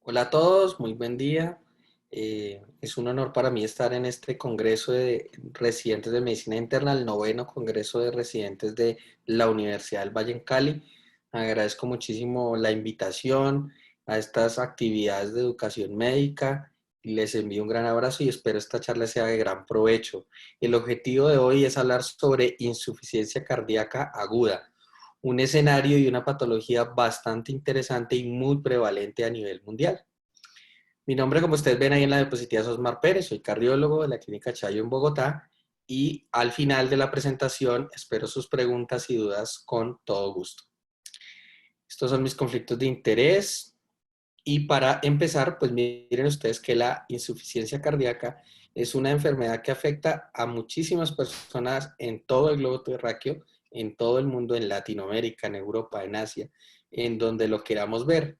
Hola a todos, muy buen día. Es un honor para mí estar en este Congreso de Residentes de Medicina Interna, el noveno Congreso de Residentes de la Universidad del Valle en Cali. Agradezco muchísimo la invitación a estas actividades de educación médica. Les envío un gran abrazo y espero esta charla sea de gran provecho. El objetivo de hoy es hablar sobre insuficiencia cardíaca aguda, un escenario y una patología bastante interesante y muy prevalente a nivel mundial. Mi nombre, como ustedes ven ahí en la diapositiva, es Osmar Pérez, soy cardiólogo de la Clínica Chayo en Bogotá y al final de la presentación espero sus preguntas y dudas con todo gusto. Estos son mis conflictos de interés y para empezar, pues miren ustedes que la insuficiencia cardíaca es una enfermedad que afecta a muchísimas personas en todo el globo terráqueo, en todo el mundo, en Latinoamérica, en Europa, en Asia, en donde lo queramos ver,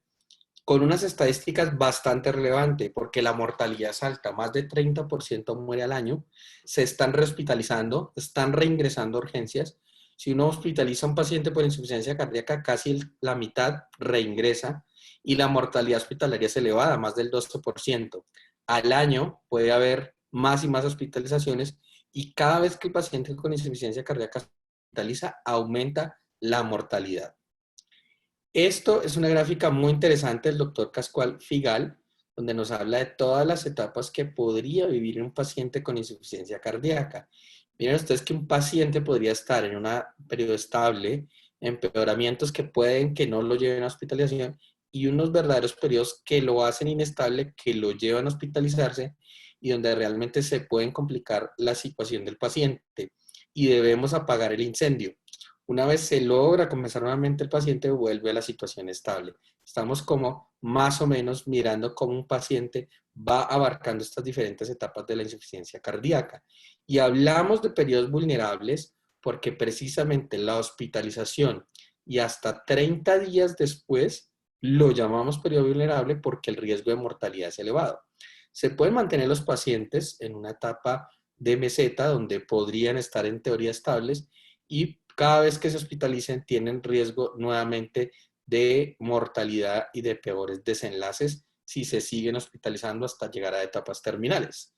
con unas estadísticas bastante relevantes, porque la mortalidad es alta, más de 30% muere al año, se están rehospitalizando, están reingresando a urgencias. Si uno hospitaliza a un paciente por insuficiencia cardíaca, casi la mitad reingresa y la mortalidad hospitalaria es elevada, más del 12%. Al año puede haber más y más hospitalizaciones y cada vez que el paciente con insuficiencia cardíaca se hospitaliza, aumenta la mortalidad. Esto es una gráfica muy interesante del doctor Pascual Figal, donde nos habla de todas las etapas que podría vivir un paciente con insuficiencia cardíaca. Miren ustedes que un paciente podría estar en un periodo estable, empeoramientos que pueden que no lo lleven a hospitalización y unos verdaderos periodos que lo hacen inestable, que lo llevan a hospitalizarse y donde realmente se pueden complicar la situación del paciente y debemos apagar el incendio. Una vez se logra comenzar nuevamente el paciente, vuelve a la situación estable. Estamos como más o menos mirando cómo un paciente va abarcando estas diferentes etapas de la insuficiencia cardíaca. Y hablamos de periodos vulnerables porque precisamente la hospitalización y hasta 30 días después lo llamamos periodo vulnerable porque el riesgo de mortalidad es elevado. Se pueden mantener los pacientes en una etapa de meseta donde podrían estar en teoría estables y cada vez que se hospitalicen tienen riesgo nuevamente de mortalidad y de peores desenlaces si se siguen hospitalizando hasta llegar a etapas terminales.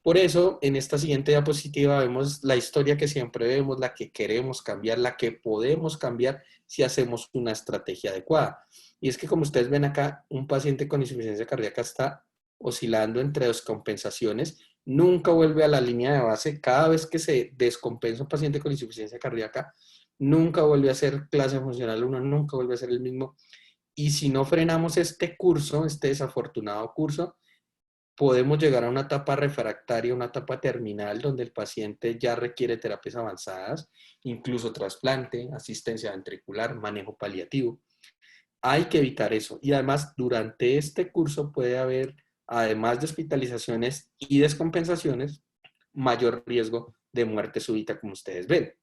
Por eso, en esta siguiente diapositiva vemos la historia que siempre vemos, la que queremos cambiar, la que podemos cambiar si hacemos una estrategia adecuada. Y es que como ustedes ven acá, un paciente con insuficiencia cardíaca está oscilando entre descompensaciones, nunca vuelve a la línea de base, cada vez que se descompensa un paciente con insuficiencia cardíaca, nunca vuelve a ser clase funcional 1, nunca vuelve a ser el mismo. Y si no frenamos este curso, este desafortunado curso, podemos llegar a una etapa refractaria, una etapa terminal, donde el paciente ya requiere terapias avanzadas, incluso trasplante, asistencia ventricular, manejo paliativo. Hay que evitar eso. Y además, durante este curso puede haber, además de hospitalizaciones y descompensaciones, mayor riesgo de muerte súbita, como ustedes ven.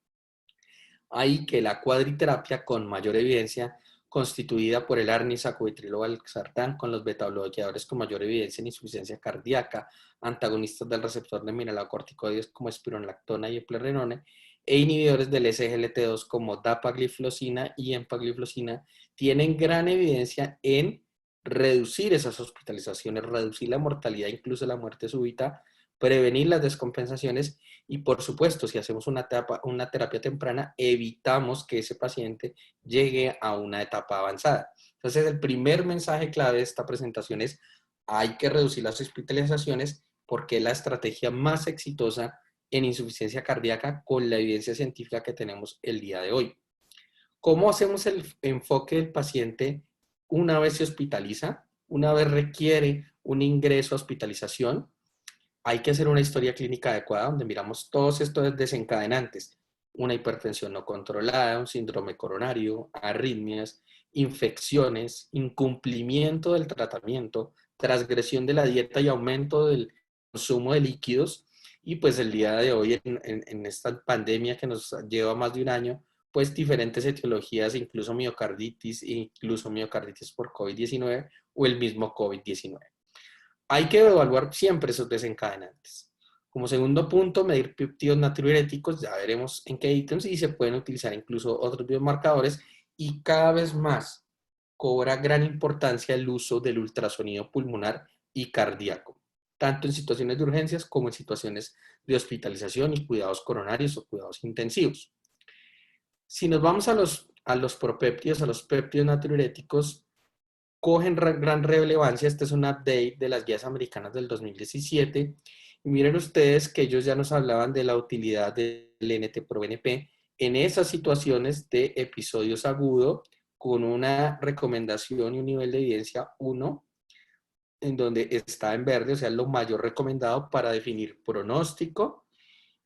Hay que la cuadriterapia con mayor evidencia, constituida por el arnis, acovitrilo, valsartán, con los betabloqueadores con mayor evidencia en insuficiencia cardíaca, antagonistas del receptor de mineralocorticoides como espironolactona y eplerenone, e inhibidores del SGLT2 como dapagliflozina y empagliflozina, tienen gran evidencia en reducir esas hospitalizaciones, reducir la mortalidad, incluso la muerte súbita, prevenir las descompensaciones y por supuesto, si hacemos una terapia temprana, evitamos que ese paciente llegue a una etapa avanzada. Entonces, el primer mensaje clave de esta presentación es, hay que reducir las hospitalizaciones porque es la estrategia más exitosa en insuficiencia cardíaca con la evidencia científica que tenemos el día de hoy. ¿Cómo hacemos el enfoque del paciente una vez se hospitaliza? Una vez requiere un ingreso a hospitalización, hay que hacer una historia clínica adecuada donde miramos todos estos desencadenantes, una hipertensión no controlada, un síndrome coronario, arritmias, infecciones, incumplimiento del tratamiento, transgresión de la dieta y aumento del consumo de líquidos. Y pues el día de hoy, en esta pandemia que nos lleva más de un año, pues diferentes etiologías, incluso miocarditis por COVID-19 o el mismo COVID-19. Hay que evaluar siempre esos desencadenantes. Como segundo punto, medir péptidos natriuréticos, ya veremos en qué ítems y se pueden utilizar incluso otros biomarcadores y cada vez más. cobra gran importancia el uso del ultrasonido pulmonar y cardíaco, tanto en situaciones de urgencias como en situaciones de hospitalización y cuidados coronarios o cuidados intensivos. Si nos vamos a los propéptidos, a los péptidos natriuréticos, cogen gran relevancia. Este es un update de las guías americanas del 2017. Y miren ustedes que ellos ya nos hablaban de la utilidad del NT-proBNP en esas situaciones de episodios agudos con una recomendación y un nivel de evidencia 1, en donde está en verde, o sea, lo mayor recomendado para definir pronóstico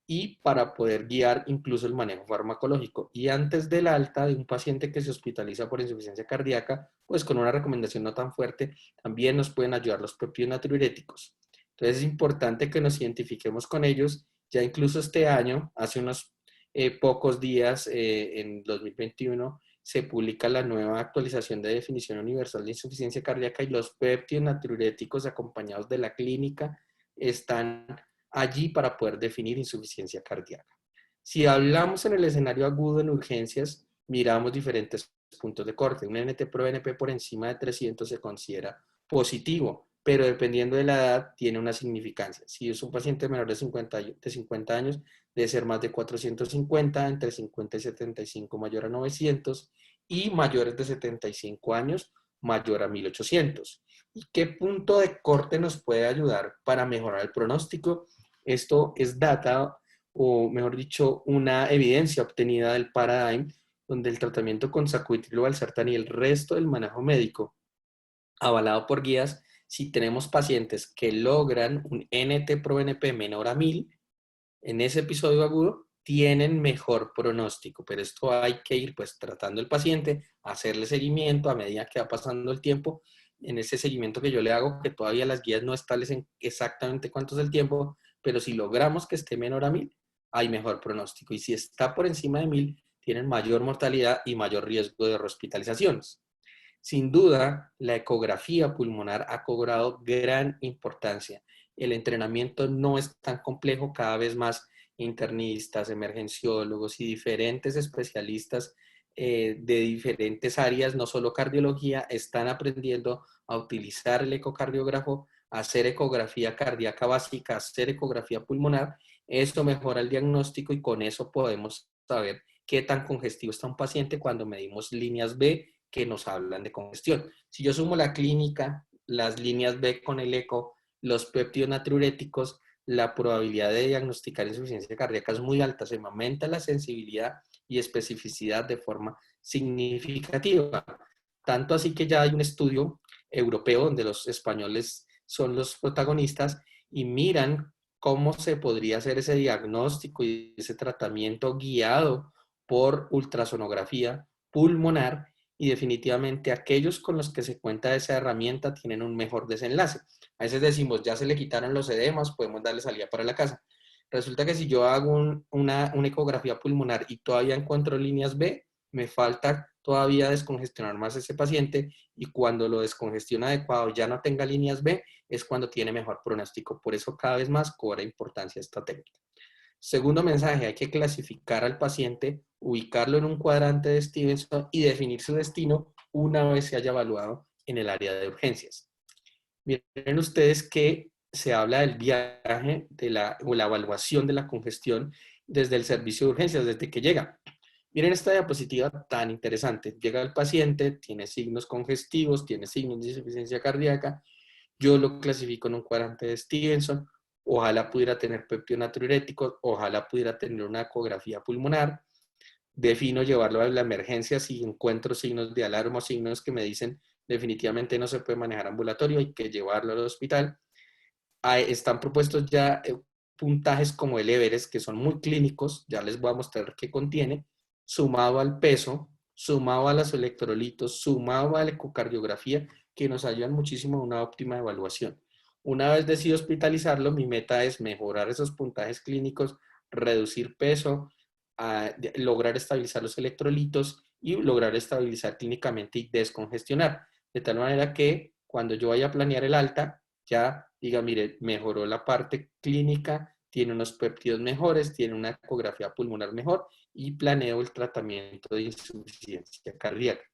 y para poder guiar incluso el manejo farmacológico. Y antes del alta de un paciente que se hospitaliza por insuficiencia cardíaca, pues con una recomendación no tan fuerte, también nos pueden ayudar los péptidos natriuréticos. Entonces es importante que nos identifiquemos con ellos. Ya incluso este año, hace unos pocos días, en 2021, se publica la nueva actualización de definición universal de insuficiencia cardíaca y los péptidos natriuréticos acompañados de la clínica están allí para poder definir insuficiencia cardíaca. Si hablamos en el escenario agudo en urgencias, miramos diferentes puntos de corte. Un NT-proBNP por encima de 300 se considera positivo, pero dependiendo de la edad tiene una significancia. Si es un paciente menor de 50 años, debe ser más de 450, entre 50 y 75 mayor a 900 y mayores de 75 años mayor a 1800. ¿Y qué punto de corte nos puede ayudar para mejorar el pronóstico? Esto es data, o mejor dicho, una evidencia obtenida del Paradigm, donde el tratamiento con sacubitril, valsartán y el resto del manejo médico, avalado por guías, si tenemos pacientes que logran un NT-proBNP menor a 1000 en ese episodio agudo, tienen mejor pronóstico, pero esto hay que ir pues tratando el paciente, hacerle seguimiento a medida que va pasando el tiempo. En ese seguimiento que yo le hago, que todavía las guías no establecen exactamente cuánto es el tiempo, pero si logramos que esté menor a 1000, hay mejor pronóstico. Y si está por encima de 1000, tienen mayor mortalidad y mayor riesgo de hospitalizaciones. Sin duda, la ecografía pulmonar ha cobrado gran importancia. El entrenamiento no es tan complejo, cada vez más internistas, emergenciólogos y diferentes especialistas de diferentes áreas, no solo cardiología, están aprendiendo a utilizar el ecocardiógrafo, a hacer ecografía cardíaca básica, a hacer ecografía pulmonar. Esto mejora el diagnóstico y con eso podemos saber qué tan congestivo está un paciente cuando medimos líneas B que nos hablan de congestión. Si yo sumo la clínica, las líneas B con el eco, los péptidos natriuréticos, la probabilidad de diagnosticar insuficiencia cardíaca es muy alta, se me aumenta la sensibilidad y especificidad de forma significativa. Tanto así que ya hay un estudio europeo donde los españoles son los protagonistas y miran cómo se podría hacer ese diagnóstico y ese tratamiento guiado por ultrasonografía pulmonar, y definitivamente aquellos con los que se cuenta esa herramienta tienen un mejor desenlace. A veces decimos, ya se le quitaron los edemas, podemos darle salida para la casa. Resulta que si yo hago una ecografía pulmonar y todavía encuentro líneas B, me falta todavía descongestionar más ese paciente, y cuando lo descongestiona adecuado ya no tenga líneas B, es cuando tiene mejor pronóstico. Por eso cada vez más cobra importancia esta técnica. Segundo mensaje, hay que clasificar al paciente, ubicarlo en un cuadrante de Stevenson y definir su destino una vez se haya evaluado en el área de urgencias. Miren ustedes que se habla del viaje o la evaluación de la congestión desde el servicio de urgencias, desde que llega. Miren esta diapositiva tan interesante. Llega el paciente, tiene signos congestivos, tiene signos de insuficiencia cardíaca. Yo lo clasifico en un cuadrante de Stevenson. Ojalá pudiera tener péptidos natriuréticos, ojalá pudiera tener una ecografía pulmonar. Defino llevarlo a la emergencia si encuentro signos de alarma o signos que me dicen definitivamente no se puede manejar ambulatorio, hay que llevarlo al hospital. Están propuestos ya puntajes como el Everest, que son muy clínicos, ya les voy a mostrar qué contiene, sumado al peso, sumado a los electrolitos, sumado a la ecocardiografía, que nos ayudan muchísimo a una óptima evaluación. Una vez decido hospitalizarlo, mi meta es mejorar esos puntajes clínicos, reducir peso, lograr estabilizar los electrolitos y lograr estabilizar clínicamente y descongestionar. De tal manera que cuando yo vaya a planear el alta, ya diga, mire, mejoró la parte clínica, tiene unos péptidos mejores, tiene una ecografía pulmonar mejor y planeo el tratamiento de insuficiencia cardíaca.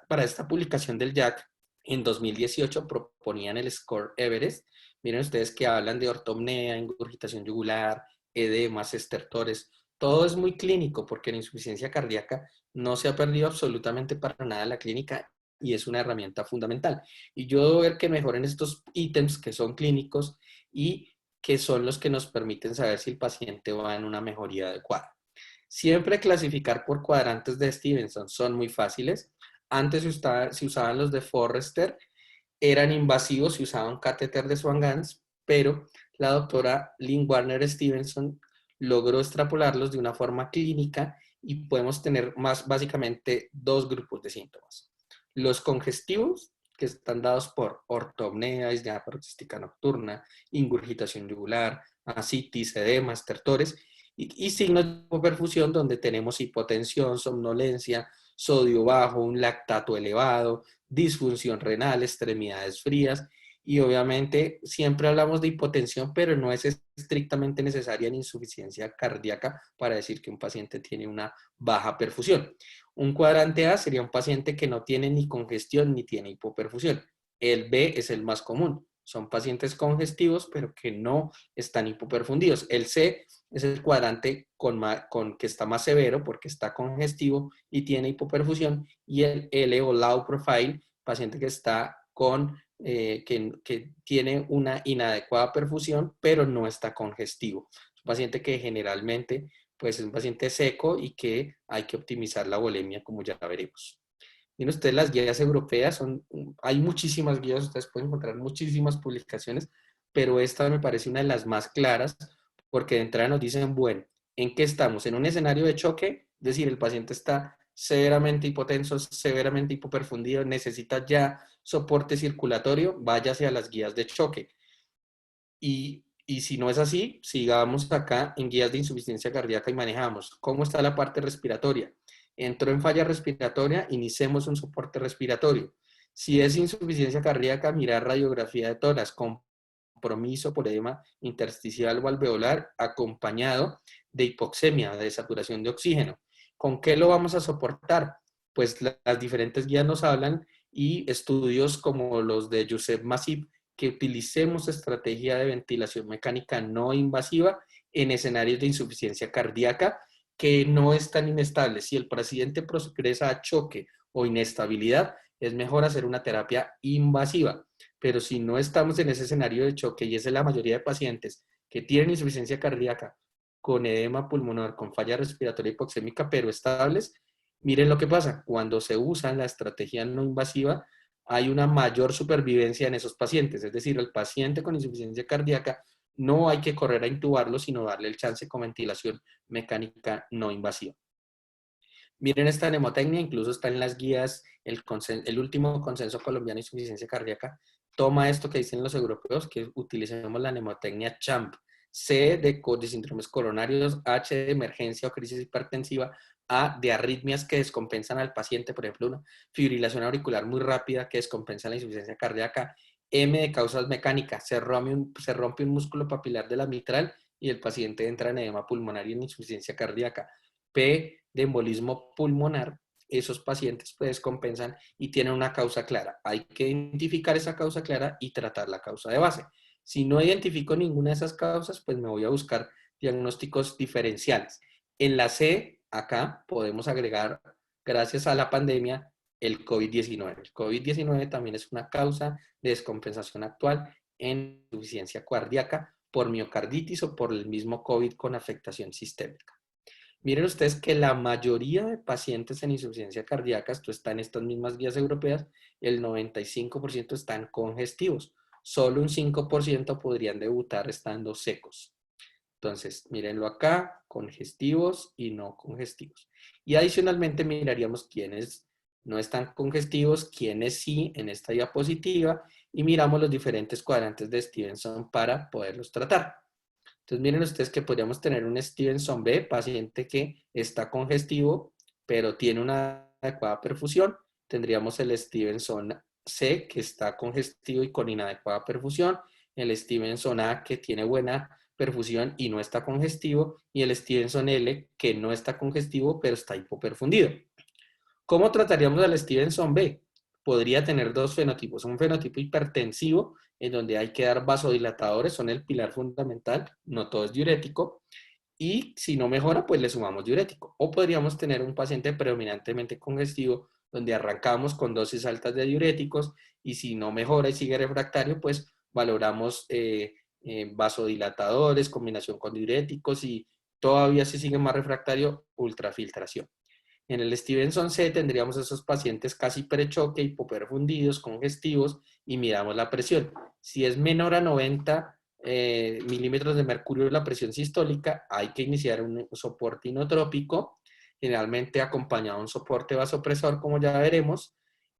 Para esta publicación del JAC, en 2018 proponían el score Everest. Miren ustedes que hablan de ortopnea, ingurgitación yugular, edemas, estertores. Todo es muy clínico porque la insuficiencia cardíaca no se ha perdido absolutamente para nada en la clínica y es una herramienta fundamental. Y yo debo ver que mejoren estos ítems que son clínicos y que son los que nos permiten saber si el paciente va en una mejoría adecuada. Siempre clasificar por cuadrantes de Stevenson son muy fáciles. Antes se usaban los de Forrester, eran invasivos y usaban catéter de Swan-Ganz, pero la doctora Lynn Warner Stevenson logró extrapolarlos de una forma clínica y podemos tener más básicamente dos grupos de síntomas. Los congestivos, que están dados por ortopnea, disnea paroxística nocturna, ingurgitación yugular, ascitis, edema, estertores, y signos de hipoperfusión donde tenemos hipotensión, somnolencia, sodio bajo, un lactato elevado, disfunción renal, extremidades frías y obviamente siempre hablamos de hipotensión, pero no es estrictamente necesaria ni insuficiencia cardíaca para decir que un paciente tiene una baja perfusión. Un cuadrante A sería un paciente que no tiene ni congestión ni tiene hipoperfusión. El B es el más común. Son pacientes congestivos, pero que no están hipoperfundidos. El C es el cuadrante que está más severo porque está congestivo y tiene hipoperfusión. Y el L o low profile, paciente que está que tiene una inadecuada perfusión, pero no está congestivo. Es un paciente que generalmente pues, es un paciente seco y que hay que optimizar la volemia, como ya veremos. Miren ustedes, las guías europeas, hay muchísimas guías, ustedes pueden encontrar muchísimas publicaciones, pero esta me parece una de las más claras, porque de entrada nos dicen, bueno, ¿en qué estamos? ¿En un escenario de choque? Es decir, el paciente está severamente hipotenso, severamente hipoperfundido, necesita ya soporte circulatorio, váyase a las guías de choque. Y si no es así, sigamos acá en guías de insuficiencia cardíaca y manejamos. ¿Cómo está la parte respiratoria? Entró en falla respiratoria, iniciemos un soporte respiratorio. Si es insuficiencia cardíaca, mirar radiografía de tórax, compromiso por edema intersticial o alveolar, acompañado de hipoxemia, de saturación de oxígeno. ¿Con qué lo vamos a soportar? Pues las diferentes guías nos hablan y estudios como los de Josep Masip, que utilicemos estrategia de ventilación mecánica no invasiva en escenarios de insuficiencia cardíaca que no es tan inestable. Si el paciente progresa a choque o inestabilidad, es mejor hacer una terapia invasiva. Pero si no estamos en ese escenario de choque, y esa es la mayoría de pacientes que tienen insuficiencia cardíaca con edema pulmonar, con falla respiratoria hipoxémica, pero estables, miren lo que pasa. Cuando se usa la estrategia no invasiva, hay una mayor supervivencia en esos pacientes. Es decir, el paciente con insuficiencia cardíaca no hay que correr a intubarlo, sino darle el chance con ventilación mecánica no invasiva. Miren esta mnemotecnia, incluso está en las guías, el último consenso colombiano de insuficiencia cardíaca toma esto que dicen los europeos, que utilicemos la mnemotecnia CHAMP. C de síndromes coronarios, H de emergencia o crisis hipertensiva, A de arritmias que descompensan al paciente, por ejemplo, una fibrilación auricular muy rápida que descompensa la insuficiencia cardíaca, M de causas mecánicas, se rompe un músculo papilar de la mitral y el paciente entra en edema pulmonar y en insuficiencia cardíaca. P de embolismo pulmonar, esos pacientes pues descompensan y tienen una causa clara. Hay que identificar esa causa clara y tratar la causa de base. Si no identifico ninguna de esas causas, pues me voy a buscar diagnósticos diferenciales. En la C, acá podemos agregar, gracias a la pandemia, el COVID-19. El COVID-19 también es una causa de descompensación actual en insuficiencia cardíaca por miocarditis o por el mismo COVID con afectación sistémica. Miren ustedes que la mayoría de pacientes en insuficiencia cardíaca, esto está en estas mismas guías europeas, el 95% están congestivos. Solo un 5% podrían debutar estando secos. Entonces, mírenlo acá, congestivos y no congestivos. Y adicionalmente miraríamos quiénes no están congestivos, quiénes sí en esta diapositiva y miramos los diferentes cuadrantes de Stevenson para poderlos tratar. Entonces miren ustedes que podríamos tener un Stevenson B, paciente que está congestivo, pero tiene una adecuada perfusión. Tendríamos el Stevenson C, que está congestivo y con inadecuada perfusión. El Stevenson A, que tiene buena perfusión y no está congestivo. Y el Stevenson L, que no está congestivo, pero está hipoperfundido. ¿Cómo trataríamos al Stevenson B? Podría tener dos fenotipos, un fenotipo hipertensivo, en donde hay que dar vasodilatadores, son el pilar fundamental, no todo es diurético, y si no mejora, pues le sumamos diurético. O podríamos tener un paciente predominantemente congestivo, donde arrancamos con dosis altas de diuréticos, y si no mejora y sigue refractario, pues valoramos vasodilatadores, combinación con diuréticos, y todavía si sigue más refractario, ultrafiltración. En el Stevenson C tendríamos esos pacientes casi prechoque, hipoperfundidos, congestivos, y miramos la presión. Si es menor a 90 milímetros de mercurio la presión sistólica, hay que iniciar un soporte inotrópico, generalmente acompañado de un soporte vasopresor, como ya veremos,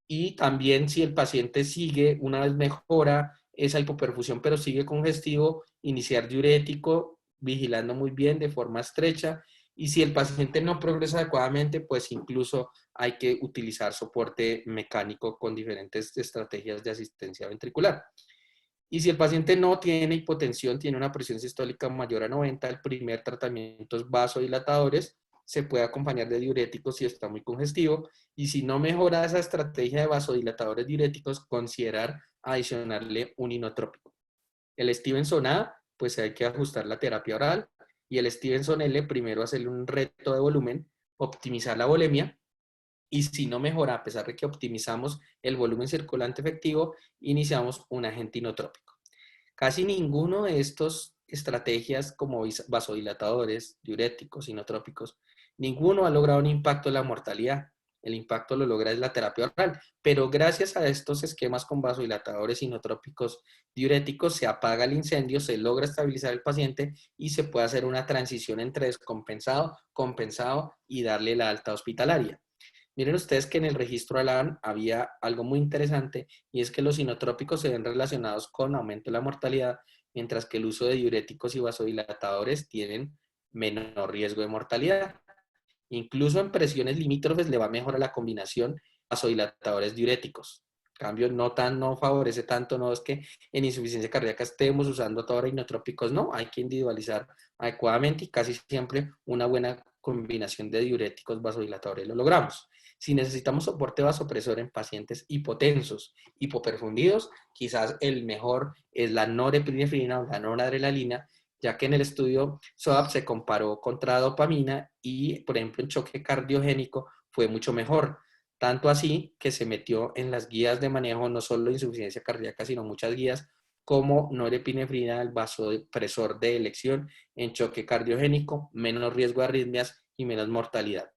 y también si el paciente sigue, una vez mejora esa hipoperfusión, pero sigue congestivo, iniciar diurético, vigilando muy bien de forma estrecha, y si el paciente no progresa adecuadamente, pues incluso hay que utilizar soporte mecánico con diferentes estrategias de asistencia ventricular. Y si el paciente no tiene hipotensión, tiene una presión sistólica mayor a 90, el primer tratamiento es vasodilatadores, se puede acompañar de diuréticos si está muy congestivo, y si no mejora esa estrategia de vasodilatadores diuréticos, considerar adicionarle un inotrópico. El Stevenson A, pues hay que ajustar la terapia oral, y el Stevenson L, primero hacerle un reto de volumen, optimizar la volemia, y si no mejora, a pesar de que optimizamos el volumen circulante efectivo, iniciamos un agente inotrópico. Casi ninguno de estos estrategias como vasodilatadores, diuréticos, inotrópicos, ninguno ha logrado un impacto en la mortalidad. El impacto lo logra es la terapia oral, pero gracias a estos esquemas con vasodilatadores, inotrópicos, diuréticos, se apaga el incendio, se logra estabilizar el paciente y se puede hacer una transición entre descompensado, compensado y darle la alta hospitalaria. Miren ustedes que en el registro ALAN había algo muy interesante, y es que los inotrópicos se ven relacionados con aumento de la mortalidad, mientras que el uso de diuréticos y vasodilatadores tienen menor riesgo de mortalidad. Incluso en presiones limítrofes le va mejor a la combinación vasodilatadores diuréticos. En cambio, no favorece tanto, no es que en insuficiencia cardíaca estemos usando ahora inotrópicos, no, hay que individualizar adecuadamente, y casi siempre una buena combinación de diuréticos vasodilatadores lo logramos. Si necesitamos soporte vasopresor en pacientes hipotensos, hipoperfundidos, quizás el mejor es la norepinefrina o la noradrenalina, ya que en el estudio SOAP se comparó contra dopamina y, por ejemplo, en choque cardiogénico fue mucho mejor. Tanto así que se metió en las guías de manejo no solo de insuficiencia cardíaca, sino muchas guías como norepinefrina, el vasopresor de elección en choque cardiogénico, menos riesgo de arritmias y menos mortalidad.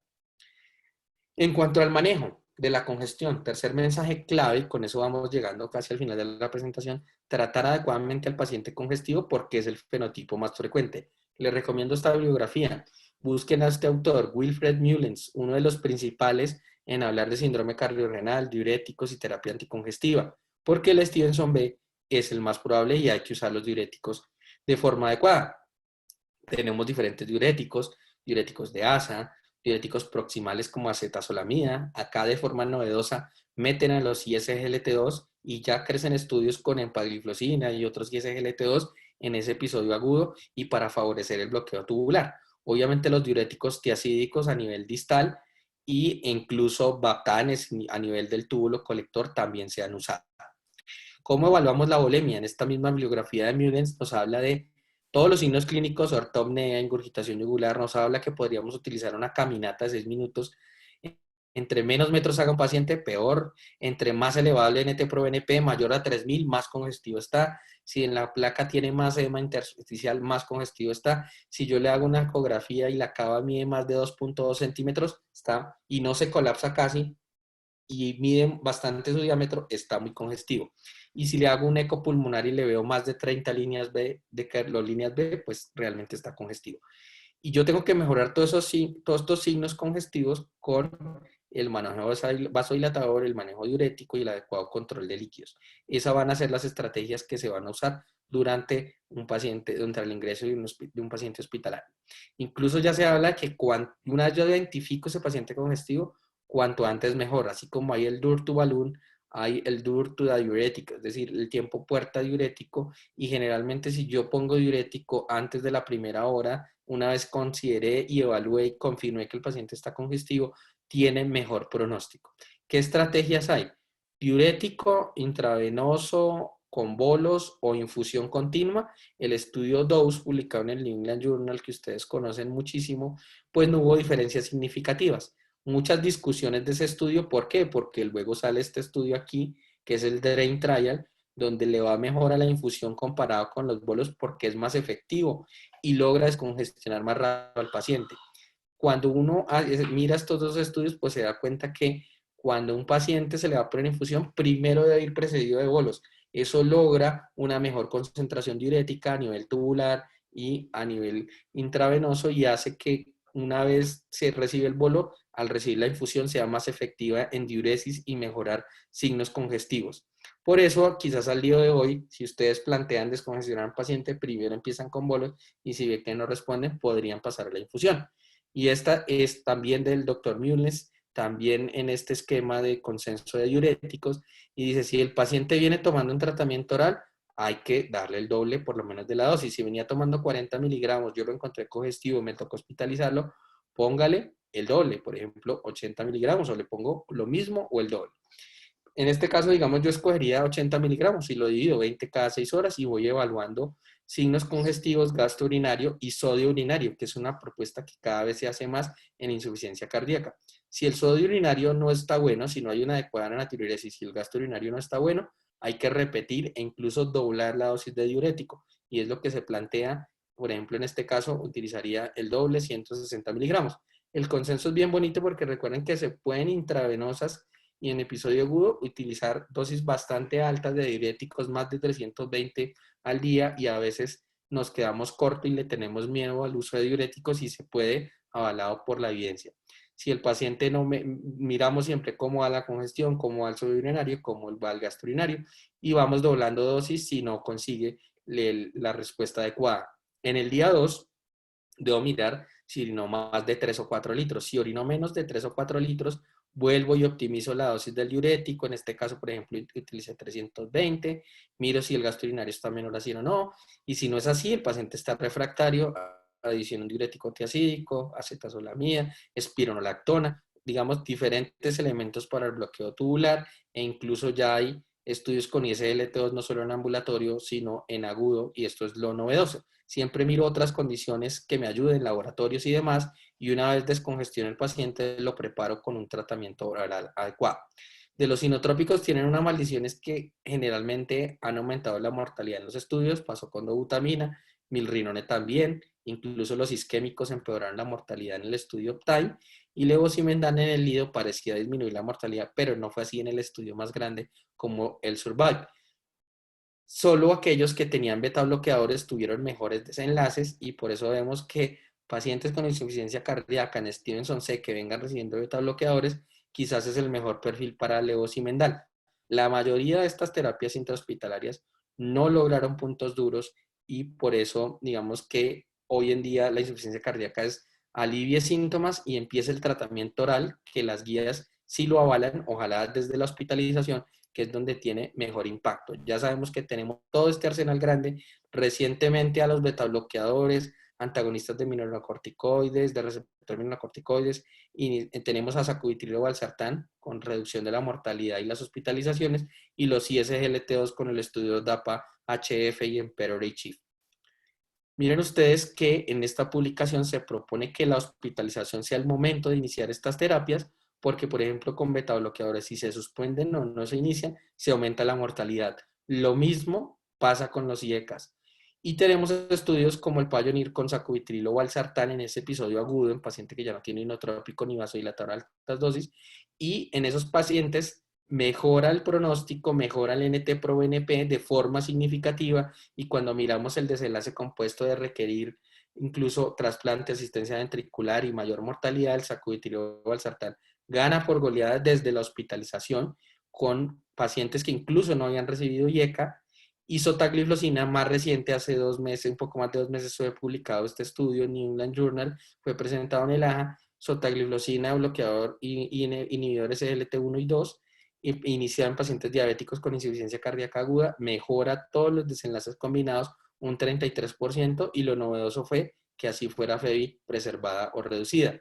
En cuanto al manejo de la congestión, tercer mensaje clave, y con eso vamos llegando casi al final de la presentación, tratar adecuadamente al paciente congestivo porque es el fenotipo más frecuente. Les recomiendo esta bibliografía. Busquen a este autor, Wilfred Mullens, uno de los principales en hablar de síndrome cardiorrenal, diuréticos y terapia anticongestiva, porque el Stevenson B es el más probable y hay que usar los diuréticos de forma adecuada. Tenemos diferentes diuréticos, diuréticos de ASA, diuréticos proximales como acetazolamida. Acá de forma novedosa meten a los ISGLT2 y ya crecen estudios con empagliflozina y otros ISGLT2 en ese episodio agudo y para favorecer el bloqueo tubular. Obviamente los diuréticos tiacídicos a nivel distal e incluso baptanes a nivel del túbulo colector también se han usado. ¿Cómo evaluamos la volemia? En esta misma bibliografía de Mullens nos habla de todos los signos clínicos, ortopnea, ingurgitación yugular, nos habla que podríamos utilizar una caminata de 6 minutos. Entre menos metros haga un paciente, peor. Entre más elevado el NT-proBNP, mayor a 3000, más congestivo está. Si en la placa tiene más edema intersticial, más congestivo está. Si yo le hago una ecografía y la cava mide más de 2.2 centímetros, está, y no se colapsa casi, y mide bastante su diámetro, está muy congestivo. Y si le hago un eco pulmonar y le veo más de 30 líneas B, de líneas B, pues realmente está congestivo. Y yo tengo que mejorar todos estos signos congestivos con el manejo vasodilatador, el manejo diurético y el adecuado control de líquidos. Esas van a ser las estrategias que se van a usar durante el ingreso de un paciente hospitalario. Incluso ya se habla que una vez yo identifico ese paciente congestivo, cuanto antes mejor, así como hay el DUR to balloon, hay el DUR to diurético, es decir, el tiempo puerta diurético, y generalmente si yo pongo diurético antes de la primera hora, una vez consideré y evalué y confirmé que el paciente está congestivo, tienen mejor pronóstico. ¿Qué estrategias hay? Diurético, intravenoso, con bolos o infusión continua. El estudio Dose, publicado en el New England Journal, que ustedes conocen muchísimo, pues no hubo diferencias significativas. Muchas discusiones de ese estudio, ¿por qué? Porque luego sale este estudio aquí, que es el Drain Trial, donde le va mejor a la infusión comparado con los bolos porque es más efectivo y logra descongestionar más rápido al paciente. Cuando uno mira estos dos estudios, pues se da cuenta que cuando un paciente se le va a poner infusión, primero debe ir precedido de bolos. Eso logra una mejor concentración diurética a nivel tubular y a nivel intravenoso y hace que una vez se recibe el bolo, al recibir la infusión sea más efectiva en diuresis y mejorar signos congestivos. Por eso, quizás al día de hoy, si ustedes plantean descongestionar al paciente, primero empiezan con bolos y si ve que no responden, podrían pasar a la infusión. Y esta es también del doctor Mulnes, también en este esquema de consenso de diuréticos, y dice, si el paciente viene tomando un tratamiento oral, hay que darle el doble por lo menos de la dosis. Si venía tomando 40 miligramos, yo lo encontré congestivo, me tocó hospitalizarlo, póngale el doble, por ejemplo, 80 miligramos, o le pongo lo mismo o el doble. En este caso, digamos, yo escogería 80 miligramos y lo divido 20 cada 6 horas y voy evaluando signos congestivos, gasto urinario y sodio urinario, que es una propuesta que cada vez se hace más en insuficiencia cardíaca. Si el sodio urinario no está bueno, si no hay una adecuada natriuresis y el gasto urinario no está bueno, hay que repetir e incluso doblar la dosis de diurético. Y es lo que se plantea, por ejemplo, en este caso, utilizaría el doble, 160 miligramos. El consenso es bien bonito porque recuerden que se pueden intravenosas y en episodio agudo utilizar dosis bastante altas de diuréticos, más de 320 al día, y a veces nos quedamos cortos y le tenemos miedo al uso de diuréticos y se puede, avalado por la evidencia. Si el paciente no miramos siempre cómo va la congestión, cómo va el sodio urinario, cómo va el gastrourinario y vamos doblando dosis si no consigue la respuesta adecuada. En el día 2 debo mirar si orino más de 3 o 4 litros. Si orino menos de 3 o 4 litros, vuelvo y optimizo la dosis del diurético. En este caso, por ejemplo, utilicé 320. Miro si el gasto urinario está menor así o no. Y si no es así, el paciente está refractario, adiciono un diurético antiacídico, acetazolamida, espironolactona, digamos, diferentes elementos para el bloqueo tubular, e incluso ya hay estudios con ISLT2 no solo en ambulatorio, sino en agudo, y esto es lo novedoso. Siempre miro otras condiciones que me ayuden, laboratorios y demás, y una vez descongestione el paciente, lo preparo con un tratamiento oral adecuado. De los inotrópicos tienen una maldición, es que generalmente han aumentado la mortalidad en los estudios, pasó con dobutamina, milrinone también, incluso los isquémicos empeoraron la mortalidad en el estudio Optime, y levosimendan en el lido parecía disminuir la mortalidad, pero no fue así en el estudio más grande como el Survive. Solo aquellos que tenían beta bloqueadores tuvieron mejores desenlaces y por eso vemos que pacientes con insuficiencia cardíaca en Stevenson C que vengan recibiendo beta bloqueadores quizás es el mejor perfil para levosimendan. La mayoría de estas terapias intrahospitalarias no lograron puntos duros y por eso digamos que hoy en día la insuficiencia cardíaca es alivie síntomas y empiece el tratamiento oral, que las guías sí lo avalan, ojalá desde la hospitalización, que es donde tiene mejor impacto. Ya sabemos que tenemos todo este arsenal grande, recientemente a los betabloqueadores, antagonistas de mineralocorticoides, de receptor mineralocorticoides, y tenemos a sacubitril valsartán con reducción de la mortalidad y las hospitalizaciones, y los ISGLT2 con el estudio DAPA, HF y Emperor HIF. Miren ustedes que en esta publicación se propone que la hospitalización sea el momento de iniciar estas terapias, porque por ejemplo con beta bloqueadores si se suspenden o no se inician, se aumenta la mortalidad. Lo mismo pasa con los IECAS. Y tenemos estudios como el Pioneer con sacubitril o valsartán en ese episodio agudo en paciente que ya no tiene inotrópico ni vasodilatador a altas dosis, y en esos pacientes mejora el pronóstico, mejora el NT-proBNP de forma significativa, y cuando miramos el desenlace compuesto de requerir incluso trasplante, asistencia ventricular y mayor mortalidad, el sacubitril valsartán gana por goleada desde la hospitalización con pacientes que incluso no habían recibido IECA. Y sotagliflozina más reciente, hace 2 meses, un poco más de 2 meses fue publicado este estudio en New England Journal, fue presentado en el AJA, sotagliflozina, bloqueador y inhibidor SGLT1 y 2, iniciado en pacientes diabéticos con insuficiencia cardíaca aguda, mejora todos los desenlaces combinados un 33%, y lo novedoso fue que así fuera FEBI preservada o reducida.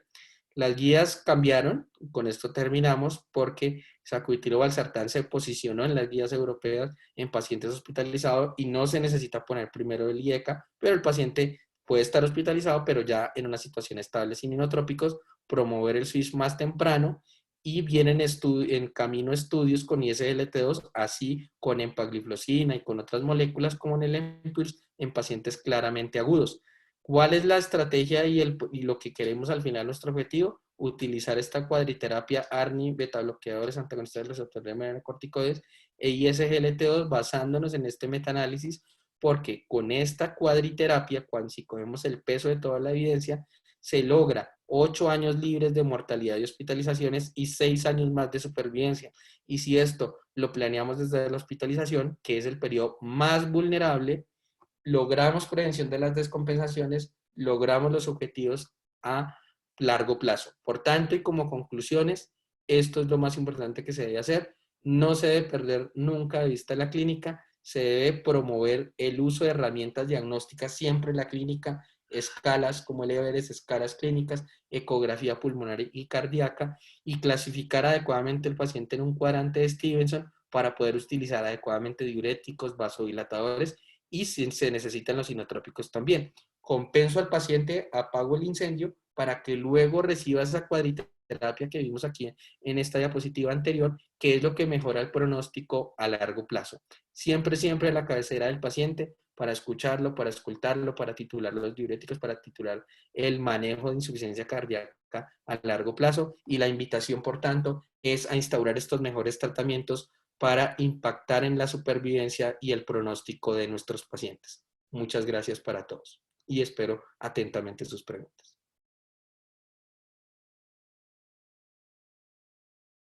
Las guías cambiaron, con esto terminamos, porque sacubitril/valsartán se posicionó en las guías europeas en pacientes hospitalizados y no se necesita poner primero el IECA, pero el paciente puede estar hospitalizado, pero ya en una situación estable sin inotrópicos, promover el switch más temprano y vienen en camino estudios con ISLT2, así con empagliflozina y con otras moléculas como en el EMPULSE en pacientes claramente agudos. ¿Cuál es la estrategia y lo que queremos al final, nuestro objetivo? Utilizar esta cuadriterapia ARNI, betabloqueadores, antagonistas del receptor de melanocorticoides e ISGLT2 basándonos en este metaanálisis, porque con esta cuadriterapia, cuando si cogemos el peso de toda la evidencia, se logra 8 años libres de mortalidad y hospitalizaciones y 6 años más de supervivencia. Y si esto lo planeamos desde la hospitalización, que es el periodo más vulnerable, logramos prevención de las descompensaciones, logramos los objetivos a largo plazo. Por tanto, y como conclusiones, esto es lo más importante que se debe hacer. No se debe perder nunca de vista la clínica, se debe promover el uso de herramientas diagnósticas siempre en la clínica, escalas como el Everest, escalas clínicas, ecografía pulmonar y cardíaca, y clasificar adecuadamente el paciente en un cuadrante de Stevenson para poder utilizar adecuadamente diuréticos, vasodilatadores y si se necesitan los inotrópicos también. Compenso al paciente, apago el incendio para que luego reciba esa cuadriterapia que vimos aquí en esta diapositiva anterior, que es lo que mejora el pronóstico a largo plazo. Siempre, siempre a la cabecera del paciente para escucharlo, para escoltarlo, para titular los diuréticos, para titular el manejo de insuficiencia cardíaca a largo plazo. Y la invitación, por tanto, es a instaurar estos mejores tratamientos para impactar en la supervivencia y el pronóstico de nuestros pacientes. Muchas gracias para todos y espero atentamente sus preguntas.